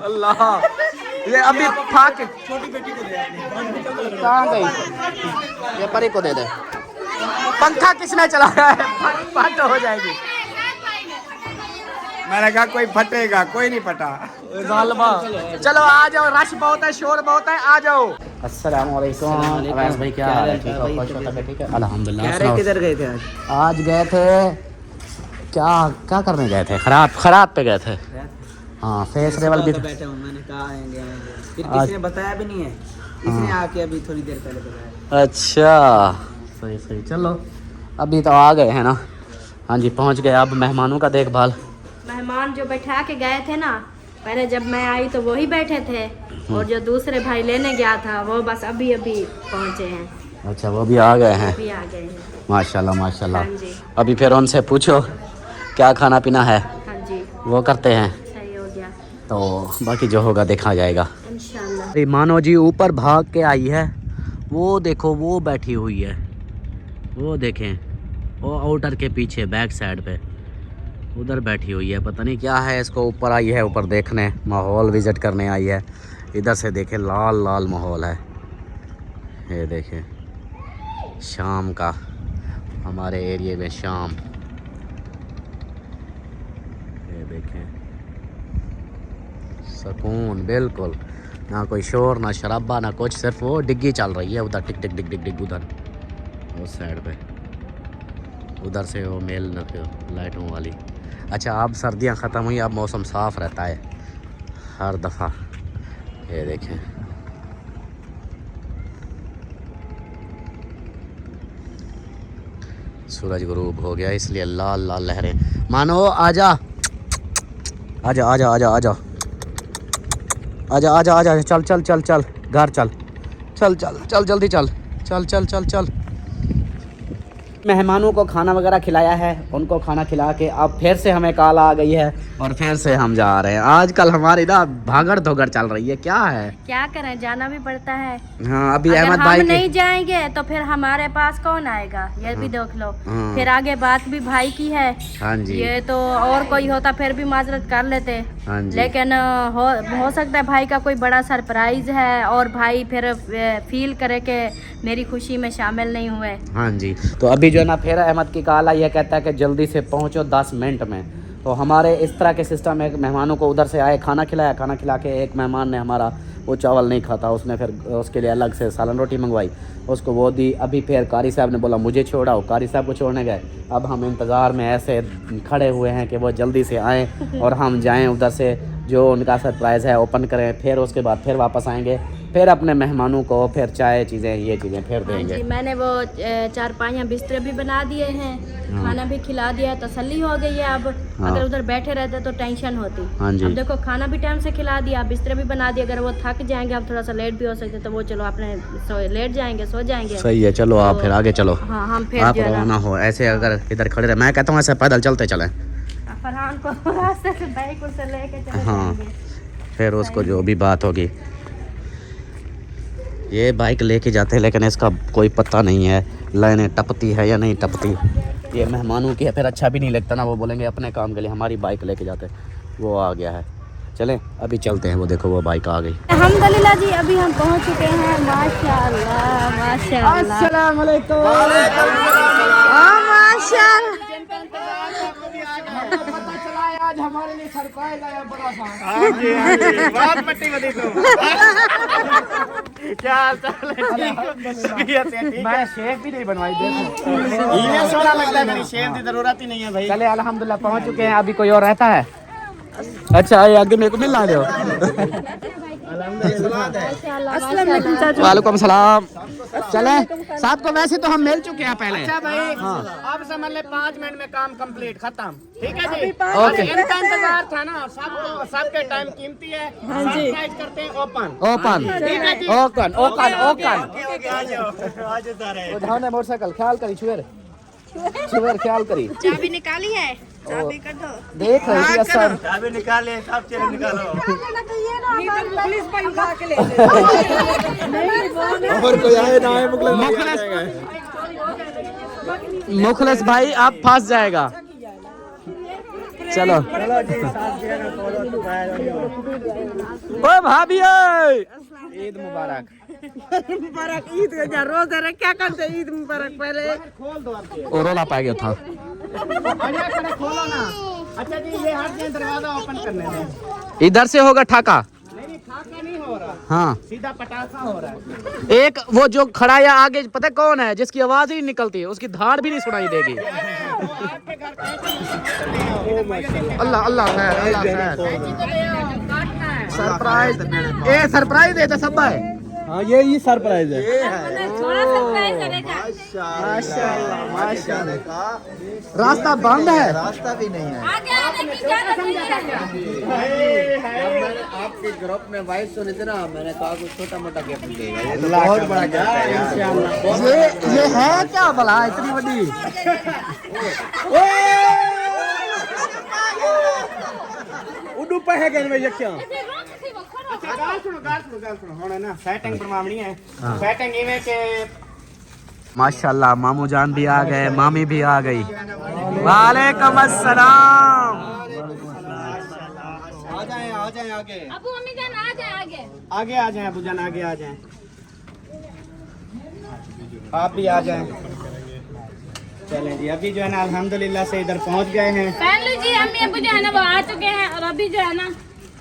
अल्लाह। ये अभी फाक छोटी बेटी को दे। कहाँ गई? ये परी को दे दे। पंखा किसने चलाया है? फट हो जाएगी। मैंने कहा कोई फटेगा, कोई नहीं फटा। चलो आ जाओ, रश बहुत है, शोर बहुत है, आ जाओ। अस्सलाम वालेकुम। अवैस भाई क्या हाल है? ठीक हो? खुश हो? तबीयत ठीक है? अल्हम्दुलिल्लाह। किधर गए थे आज? आज गए थे क्या करने गए थे? खराब पे गए थे। हाँ फेस लेवल भी बैठे हूँ, मैंने कहा आएंगे फिर किसी ने बताया भी नहीं है। इसने आके अभी थोड़ी देर पहले बताया। अच्छा सही सही। चलो अभी तो आ गए हैं ना। हाँ जी पहुँच गए। अब मेहमानों का देखभाल। मेहमान जो बैठा के गए थे ना, पहले जब मैं आई तो वही बैठे थे, और जो दूसरे भाई लेने गया था वो बस अभी अभी पहुँचे हैं। अच्छा वो भी आ गए हैं। अभी आ गए हैं। माशाल्लाह माशाल्लाह। हाँ जी। अभी फिर उनसे पूछो क्या खाना पीना है, हाँ जी वो करते हैं, सही हो गया तो बाकी जो होगा देखा जाएगा। इंशाल्लाह। अरे मानो जी ऊपर भाग के आई है, वो देखो वो बैठी हुई है, वो देखें वो आउटर के पीछे बैक साइड पे उधर बैठी हुई है, पता नहीं क्या है इसको। ऊपर आई है ऊपर देखने, माहौल विज़िट करने आई है। इधर से देखें लाल लाल माहौल है, ये देखें शाम का, हमारे एरिए में शाम, ये देखें सुकून बिल्कुल, ना कोई शोर ना शराबा ना कुछ, सिर्फ वो डिग्गी चल रही है उधर, टिक टिक डिग डिग डिग उधर उस साइड पे, उधर से वो मेल न लाइटों वाली। अच्छा अब सर्दियां ख़त्म हुई, अब मौसम साफ़ रहता है हर दफ़ा, ये देखें सूरज गुरूब हो गया इसलिए लाल लाल लहरें। मानो आजा आजा आजा आजा आजा आजा आजा आजा, चल चल चल चल घर चल चल चल चल जल्दी चल चल चल चल चल। मेहमानों को खाना वगैरह खिलाया है, उनको खाना खिला के अब फिर से हमें कॉल आ गई है और फिर से हम जा रहे हैं। आजकल हमारी ना भागड़ धोगड़ चल रही है, क्या है क्या करें, जाना भी पड़ता है। हाँ अभी अगर अहमद हम भाई नहीं जाएंगे तो फिर हमारे पास कौन आएगा, ये भी देख लो। हाँ। फिर आगे बात भी भाई की है, हाँ जी ये तो और कोई होता फिर भी माजरत कर लेते, हाँ जी लेकिन हो सकता है भाई का कोई बड़ा सरप्राइज है और भाई फिर फील करे कि मेरी खुशी में शामिल नहीं हुए। हाँ जी, तो अभी जो है ना फिर अहमद की कॉल आई है, कहता है कि जल्दी से पहुंचो 10 मिनट में। तो हमारे इस तरह के सिस्टम है, मेहमानों को उधर से आए खाना खिलाया, खाना खिला के एक मेहमान ने हमारा वो चावल नहीं खाता, उसने फिर उसके लिए अलग से सालन रोटी मंगवाई, उसको वो दी। अभी फिर कारी साहब ने बोला मुझे छोड़ाओ, कारी साहब को छोड़ने गए। अब हम इंतज़ार में ऐसे खड़े हुए हैं कि वो जल्दी से आएँ और हम जाएँ उधर से जो उनका सरप्राइज़ है ओपन करें, फिर उसके बाद फिर वापस आएँगे, फिर अपने मेहमानों को फिर चाय चीज़ें ये चीज़ें फिर देंगे। जी, मैंने वो चारपाइयाँ बिस्तर भी बना दिए हैं, खाना भी खिला दिया है, तसल्ली हो गई है। अब अगर उधर बैठे रहते तो टेंशन होती। हाँ जी। अब देखो खाना भी टाइम से खिला दिया, बिस्तर भी बना दिया, अगर वो थक जाएंगे अब थोड़ा सा लेट भी हो सकते तो वो चलो अपने लेट जाएंगे, सो जाएंगे। सही है, चलो आप फिर आगे चलो। हाँ हम फिर आप जो है ना रवाना हो, ऐसे अगर इधर खड़े रहे, मैं कहता हूँ ऐसे पैदल चलते चलें। फरहान को रास्ते से बाइक से लेके चले हाँ जाएंगे। फिर उसको जो भी बात होगी, ये बाइक लेके जाते हैं लेकिन इसका कोई पता नहीं है लाइनें टपती है या नहीं टपती। ये मेहमानों की है, फिर अच्छा भी नहीं लगता ना, वो बोलेंगे अपने काम के लिए हमारी बाइक लेके जाते। वो आ गया है, चलें अभी चलते हैं। वो देखो वो बाइक आ गई। अल्हम्दुलिल्लाह जी अभी हम पहुंच चुके हैं, माशाअल्लाह माशाअल्लाह। अस्सलाम वालेकुम। पता चला है आज हमारे लिए सरप्राइज आया बड़ा सा। हाँ जी बहुत पट्टी बदी तो क्या हाल चाल है, ठीक मैं शेफ भी नहीं बनवाई दे। ये सोना लगता है, मेरी शेफ की जरूरत ही नहीं है भाई। चले अल्हम्दुलिल्लाह पहुंच चुके हैं। अभी कोई और रहता है? अच्छा ये आगे मेरे को मिलना दो। वालेकुम सलाम। चले साहब को वैसे तो हम मिल चुके हैं पहले। अच्छा भाई अब समझ ले 5 मिनट में काम कंप्लीट खत्म, ठीक है जी। ओके। इनका इंतजार था ना, सबको सबके टाइम कीमती है। सरप्राइज करते हैं ओपन ओपन ठीक है जी। ओपन ओपन ओपन आ जाओ सारे। उठाओ ना मोटरसाइकिल, ख्याल करी छुएर छुएर ख्याल करी। चाबी निकाली है, चाबी कर दो। देख रही थी असर। चाबी निकाले, सब चीज निकालो। पुलिस पर उठा के ले और कोई आए ना आए मुखलिस भाई आप फंस जाएगा। चलो ओ भाभी ईद मुबारक। मुबारक ईद का रोज है, क्या करते ईद मुबारक पहले और रोला पा गया था। खोलो ना। अच्छा जी ये हट जाए, दरवाजा ओपन करने दें। इधर से होगा ठाका। नहीं खाका नहीं हो रहा, हाँ सीधा पटाखा हो रहा है। एक वो जो खड़ा है आगे, पता है कौन है, जिसकी आवाज ही नहीं निकलती है, उसकी धाड़ भी नहीं सुनाई देगी। अल्लाह अल्लाह खैर अल्लाह खैर। सरप्राइज ए सरप्राइज देता सब है। हाँ ये सरप्राइज है। माशाल्लाह माशाल्लाह। रास्ता बंद है, रास्ता भी नहीं है। आपके ग्रुप में वाइस सुने थे ना, मैंने कहा कुछ छोटा मोटा गिफ्ट देगा, ये तो बहुत बड़ा गिफ्ट है। ये है क्या भला इतनी बड़ी? उडू पहे गए भैया क्या अच्छा गाल सुनो होने ना सेटिंग परमावणी है सेटिंग इवे के माशाल्लाह मामू जान भी आ गए, मामी भी आ गई। वालेकुम अस्सलाम। आ जाए आगे अबू अम्मी जान आ जाए आगे। आगे आ जाए अबू जान आगे आ जाए आप भी आ जाए। चलें जी अभी जो है ना अल्हम्दुलिल्लाह से इधर पहुंच गए हैं। पहन लीजिए अम्मी अबू जो है ना वो आ चुके हैं और अभी जो है ना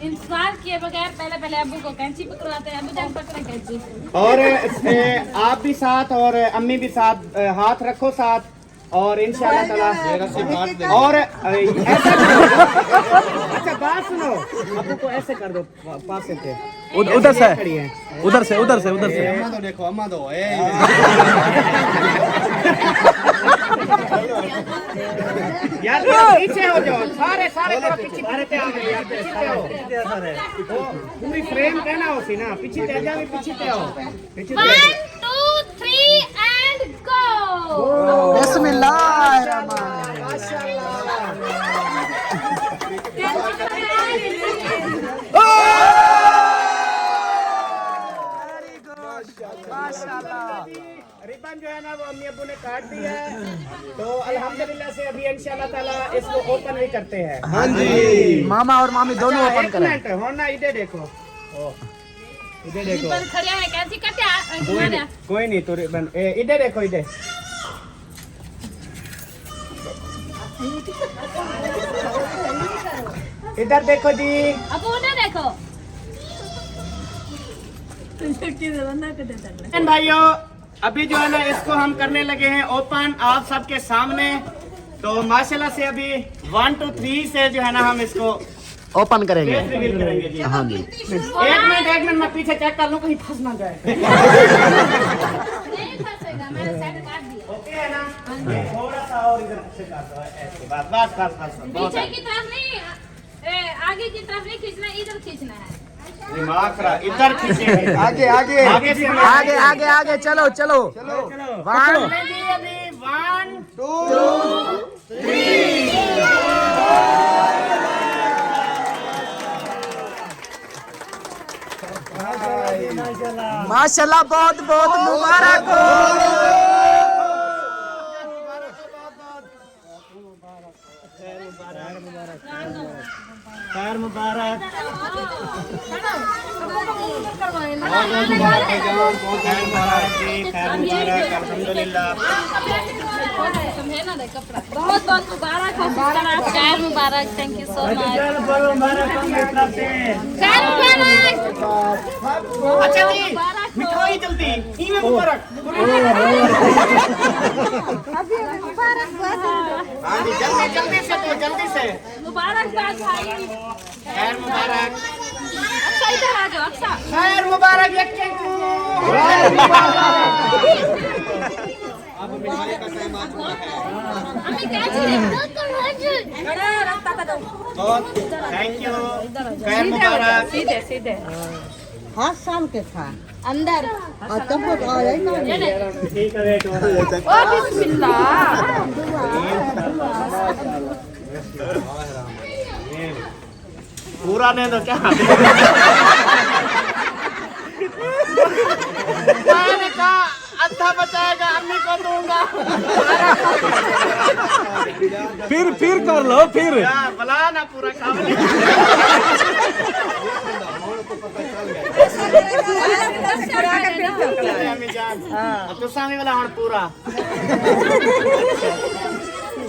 इंतजार किए बगैर पहले अबू को कैंची पकड़वाते हैं। अबू जान पकड़े कैंची। और आप भी साथ और अम्मी भी साथ हाथ रखो साथ और इंशाल्लाह ताला और ऐसा अच्छा बात सुनो अबू को ऐसे कर दो पास से उधर से खड़ी है उधर से अम्मा तो देखो अम्मा तो यार पीछे हो जाओ सारे पीछे आ गए यार पीछे हो पूरी फ्रेम कहना हो सी ना पीछे ते जा भी पीछे ते आओ पीछे 1 2 3 एंड गो। रिबन जो है ना वो अम्मी अब्बू ने काट दी है तो अल्हम्दुलिल्लाह से अभी इंशाल्लाह ताला इसको ओपन भी करते हैं। हाँ जी मामा और मामी दोनों ओपन करें। एक मिनट हो ना इधर देखो इधर देखो पर खड़े हैं कैंची कटे कोई नहीं तो रिबन इधर देखो इधर इधर देखो जी अब उन्हें देखो। भाइयों अभी जो है ना इसको हम करने लगे हैं ओपन आप सबके सामने तो माशाल्लाह से अभी 1 2 3 से जो है ना हम इसको ओपन करेंगे। रिवील करेंगे जी। हाँ जी एक मिनट मैं पीछे चेक कर लूं कहीं फंस ना जाए। नहीं फंसेगा मैंने सेट काट दिया। ओके है ना थोड़ा सा और इधर से काट दो ऐसे बस पीछे की तरफ नहीं आगे की तरफ नहीं खींचना इधर खींचना है। दिमाग खराब इधर खींचे आगे से आगे चलो 1 2 माशाल्लाह बहुत बहुत मुबारक हो। खैर मुबारक अल्हम्दुलिल्लाह बहुत बहुत मुबारक हो खैर मुबारक। Thank you so much. खैर मुबारक। अच्छा जी मिठाई जल्दी इमे मुबारक हाँ जी जल्दी से मुबारक भाई। खैर मुबारक अच्छा इधर आ जाओ अच्छा। खैर मुबारक अब मिठाई का टाइम आ चुका है। हमें क्या बहुत थैंक यू खैर मुबारक सीधे हाथ शाम के था अंदर तब आ जाए ठीक है वेट हो रहा है ओ बिस्मिल्लाह। पूरा नहीं तो क्या मैंने कहा आधा बचाएगा अम्मी को दूंगा फिर कर लो फिर बला ना पूरा काम अम्मी जान अब तो सामने वाला हण पूरा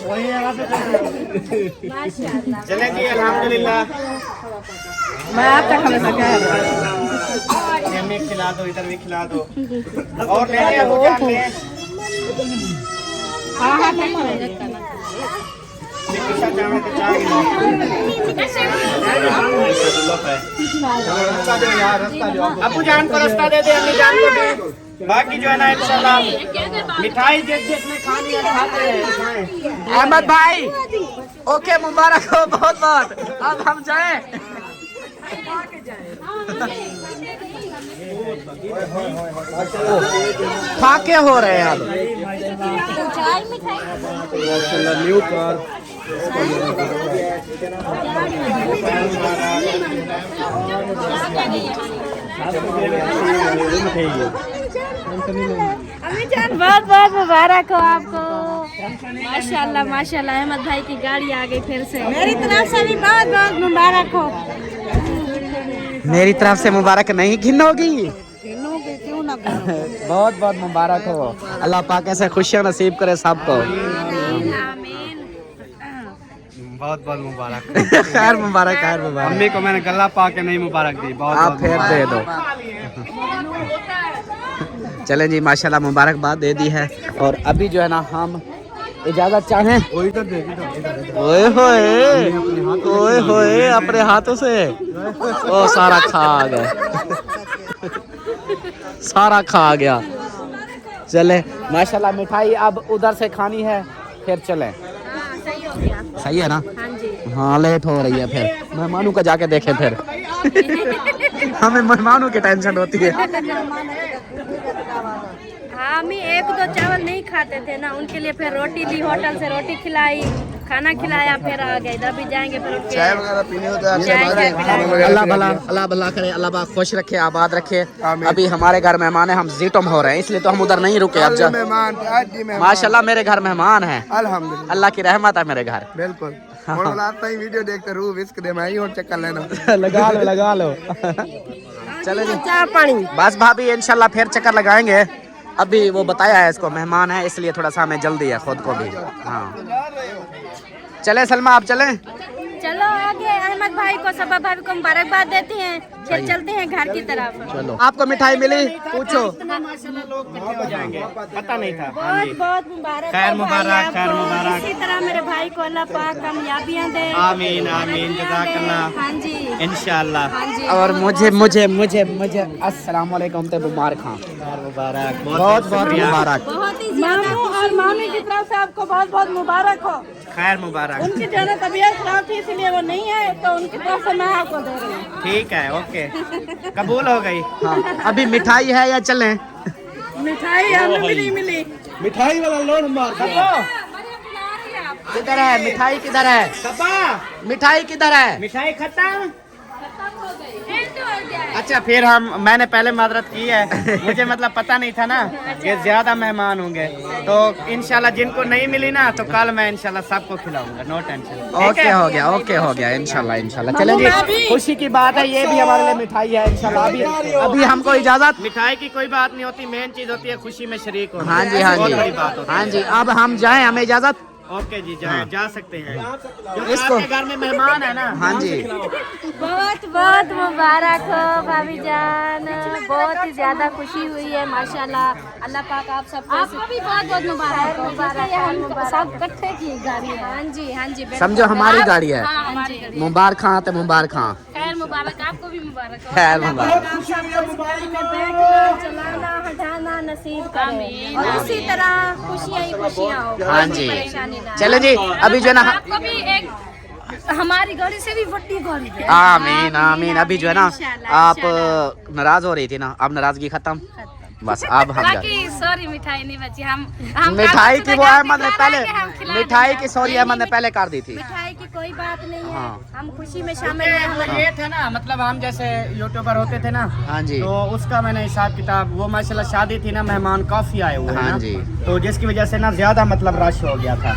वही चले जी अल्हम्दुलिल्लाह मैं आप तक हमें सका हमें खिला दो इधर भी खिला दो और ले अबू जान ले हाँ निकिशा चावल के चाय अबू जान को रास्ता दे दे अम्मी जान को दे बाकी जो है ना इंशाल्लाह मिठाई जिसने खानी है खाते हैं अहमद भाई ओके मुबारक हो बहुत बहुत। अब हम जाएं। फाके हो रहे हैं अब। चाय मिठाई माशाल्लाह न्यू कार। अम्मी जान बहुत बहुत मुबारक हो आपको। माशाल्लाह माशाल्लाह, अहमद भाई की गाड़ी आ गई फिर से। मेरी तरफ से भी बहुत बहुत मुबारक हो। मेरी तरफ से मुबारक नहीं गिनोगी? क्यों ना बहुत बहुत मुबारक हो। अल्लाह पाक ऐसे खुशियाँ नसीब करे सबको। बहुत बहुत मुबारक। खैर मुबारक, खैर मुबारक। अम्मी को मैंने गला पा के नहीं मुबारक दी। बहुत आप फिर दे दो। चलें जी, माशाल्लाह मुबारकबाद दे दी है। और अभी जो है ना हम इजाज़त चाहें। ओए होए अपने हाथों से ओ सारा खा गया, सारा खा गया। चले माशाल्लाह, मिठाई अब उधर से खानी है, फिर चलें। सही है ना? हाँ लेट हो रही है, फिर मेहमानों को जाके देखें फिर। हमें मेहमानों की टेंशन होती है। हाँ, हम एक दो चावल नहीं खाते थे ना, उनके लिए फिर रोटी दी, होटल से रोटी खिलाई, खाना खिलाया, फिर आ गए। इधर भी जाएंगे फिर चाय वगैरह पीनी हो तो अल्लाह भला करे, अल्लाह पाक खुश रखे, आबाद रखे। अभी हमारे घर मेहमान है, हम जीटम हो रहे हैं, इसलिए तो हम उधर नहीं रुके। अब माशाल्लाह मेरे घर मेहमान है, अल्हम्दुलिल्लाह, अल्लाह की रहमत है मेरे घर। बिल्कुल। और आता ही वीडियो देखते रहूं, विस्क दे मैं ही और चक्कर लेना। लगा लो। चलो जी, पानी बस भाभी, इंशाल्लाह फिर चक्कर लगाएंगे। अभी वो बताया है इसको मेहमान है, इसलिए थोड़ा सा हमें जल्दी है खुद को भी। हाँ चले सलमा, आप चलें? चलो आगे। अहमद भाई को, सबा भाभी को मुबारकबाद देती हैं, फिर चलते हैं घर की तरफ। चलो, आपको मिठाई मिली? पूछो। पता नहीं था। बहुत बहुत मुबारक। खैर मुबारक, खैर आपको। मुबारक। इसी तरह मेरे भाई को अल्लाह पाक कामयाबियां दे। आमीन आमीन, जज़ाकल्लाह। हाँ जी, इंशाअल्लाह। हाँ जी। और मुझे अस्सलाम वालेकुम ते मुबारक। हाँ मुबारक, बहुत बहुत मुबारक। बहुत ही मामू और मामी की तरफ से आपको बहुत बहुत मुबारक हो। खैर मुबारक। उनकी जो है तबीयत खराब थी, इसलिए वो नहीं है, तो उनकी तरफ से मैं आपको दे रही हूँ। ठीक है, ओके, कबूल हो गई। हाँ, अभी मिठाई है या चलें? मिठाई हमें भी नहीं मिली। मिठाई वाला लोड मार। किधर है मिठाई? किधर है मिठाई? किधर है मिठाई? खत्म। अच्छा, फिर मैंने पहले माजरत की है, मुझे मतलब पता नहीं था ना कि ज्यादा मेहमान होंगे, तो इंशाल्लाह जिनको नहीं मिली ना, तो कल मैं इंशाल्लाह सबको खिलाऊंगा, नो टेंशन। ओके हो गया, ओके हो गया, इंशाल्लाह इंशाल्लाह। चलें जी, खुशी की बात है, ये भी हमारे लिए मिठाई है इंशाल्लाह। अभी हमको इजाजत। मिठाई की कोई बात नहीं होती, मेन चीज होती है खुशी में शरीक होना। हाँ जी, हाँ बहुत जी, बड़ी बात होती है। हाँ जी। अब हम जाएं, हमें इजाजत। ओके जी, जा सकते हैं। इसको आपके घर में मेहमान है ना। हाँ जी, बहुत बहुत मुबारक हो भाभी जान, बहुत ही ज्यादा खुशी हुई है माशाल्लाह। अल्लाह पाक आप सबको भी बहुत बहुत मुबारक हो। सब इकट्ठे की गाड़ी है। हाँ जी, हाँ जी, समझो हमारी गाड़ी है। हाँ जी, मुबारक खां ते मुबारक खां। खैर मुबारक, आपको भी मुबारक हो। खैर मुबारक। बैठना, चलाना, हटाना नसीब करे, और इसी तरह खुशियाँ ही खुशियाँ हो। हाँ जी, चले जी, अभी जो है ना, आपको भी एक हमारी गाड़ी से भी बड़ी गाड़ी है। आमीन आमीन। अभी जो है ना, आप नाराज हो रही थी ना, अब नाराजगी खत्म, बस अब हम बाकी सॉरी मिठाई नहीं बची। हम मिठाई की वो अहमद ने पहले, हम खिला मिठाई की सॉरी अहमद ने पहले कर दी थी। मिठाई की कोई बात नहीं है। हाँ। हम खुशी में शामिल हैं। ये था ना, मतलब हम जैसे यूट्यूबर होते थे ना, हाँ जी, तो उसका मैंने हिसाब किताब, वो माशाल्लाह शादी थी ना, मेहमान काफी आए हुए हैं हाँ ना, जी। तो जिसकी वजह से ना ज्यादा मतलब रश हो गया था।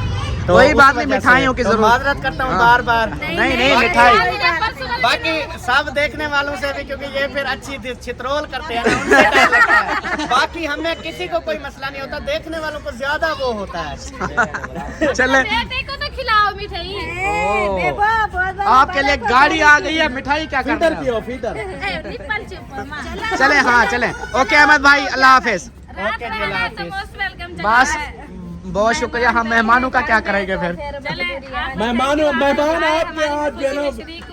तो कोई उस बात वजह नहीं, से- मिठाइयों की तो जरूरत। माजरत करता हूँ हाँ। बार बार। नहीं मिठाई, बाकी सब देखने वालों से भी, क्योंकि ये फिर अच्छी चित्रोल करते हैं ना, उनसे डर लगता है। बाकी हमें किसी को कोई मसला नहीं होता, देखने वालों को ज्यादा वो होता है। चले को तो खिलाओ मिठाई। आपके लिए गाड़ी आ गई है, मिठाई क्या करना है? चले, हाँ चले। ओके अहमद भाई, अल्लाह हाफिज। ओके जी, अल्लाह हाफिज। बस बहुत शुक्रिया। हम मेहमानों का क्या करेंगे फिर? मेहमान आपके आज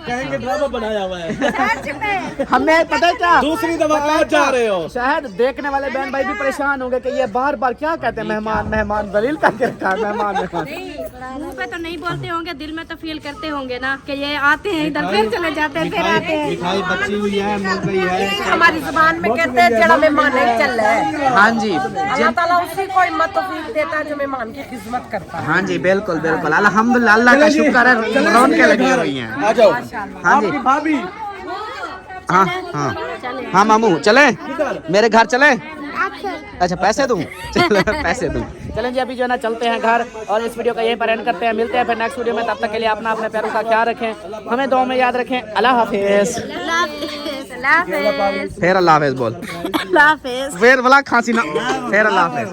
कहेंगे ड्रामा बनाया हुआ है। हमें पता है क्या, दूसरी दफा आज जा रहे हो। शायद देखने वाले बहन भाई भी परेशान होंगे कि ये बार बार क्या कहते हैं, मेहमान मेहमान, दलील करके रखा है, मेहमान मेहमान। मुंह पे तो नहीं बोलते होंगे, दिल में तो फील करते होंगे ना कि ये आते हैं इधर फिर चले जाते हैं फिर आते हैं। मिठाई बची हुई है, मिल गई है। हमारी जुबान में कहते हैं जड़ा मेहमान नहीं चल रहा है। हाँ जी अल्लाह ताला उसी को हिम्मत तौफीक देता है जो मेहमान की खिदमत करता है। हाँ जी बिल्कुल बिल्कुल, अल्हम्दुलिल्लाह, अल्लाह का शुक्र है, रौनकें लगी हुई हैं। आ जाओ हाँ जी आपकी भाभी हाँ हाँ हाँ मामू चले मेरे घर चले। अच्छा पैसे दूं? चलो पैसे दूं। चलें जी अभी जो है ना चलते हैं घर और इस वीडियो का यहीं पर एंड करते हैं। मिलते हैं फिर नेक्स्ट वीडियो में, तब तक के लिए अपना अपने पैरों का ख्याल रखें, हमें दुआ में याद रखें। अल्लाह हाफिज़। फिर अल्लाह हाफिज़ बोल। फिर बोला खांसी ना, फिर अल्लाह हाफिज़।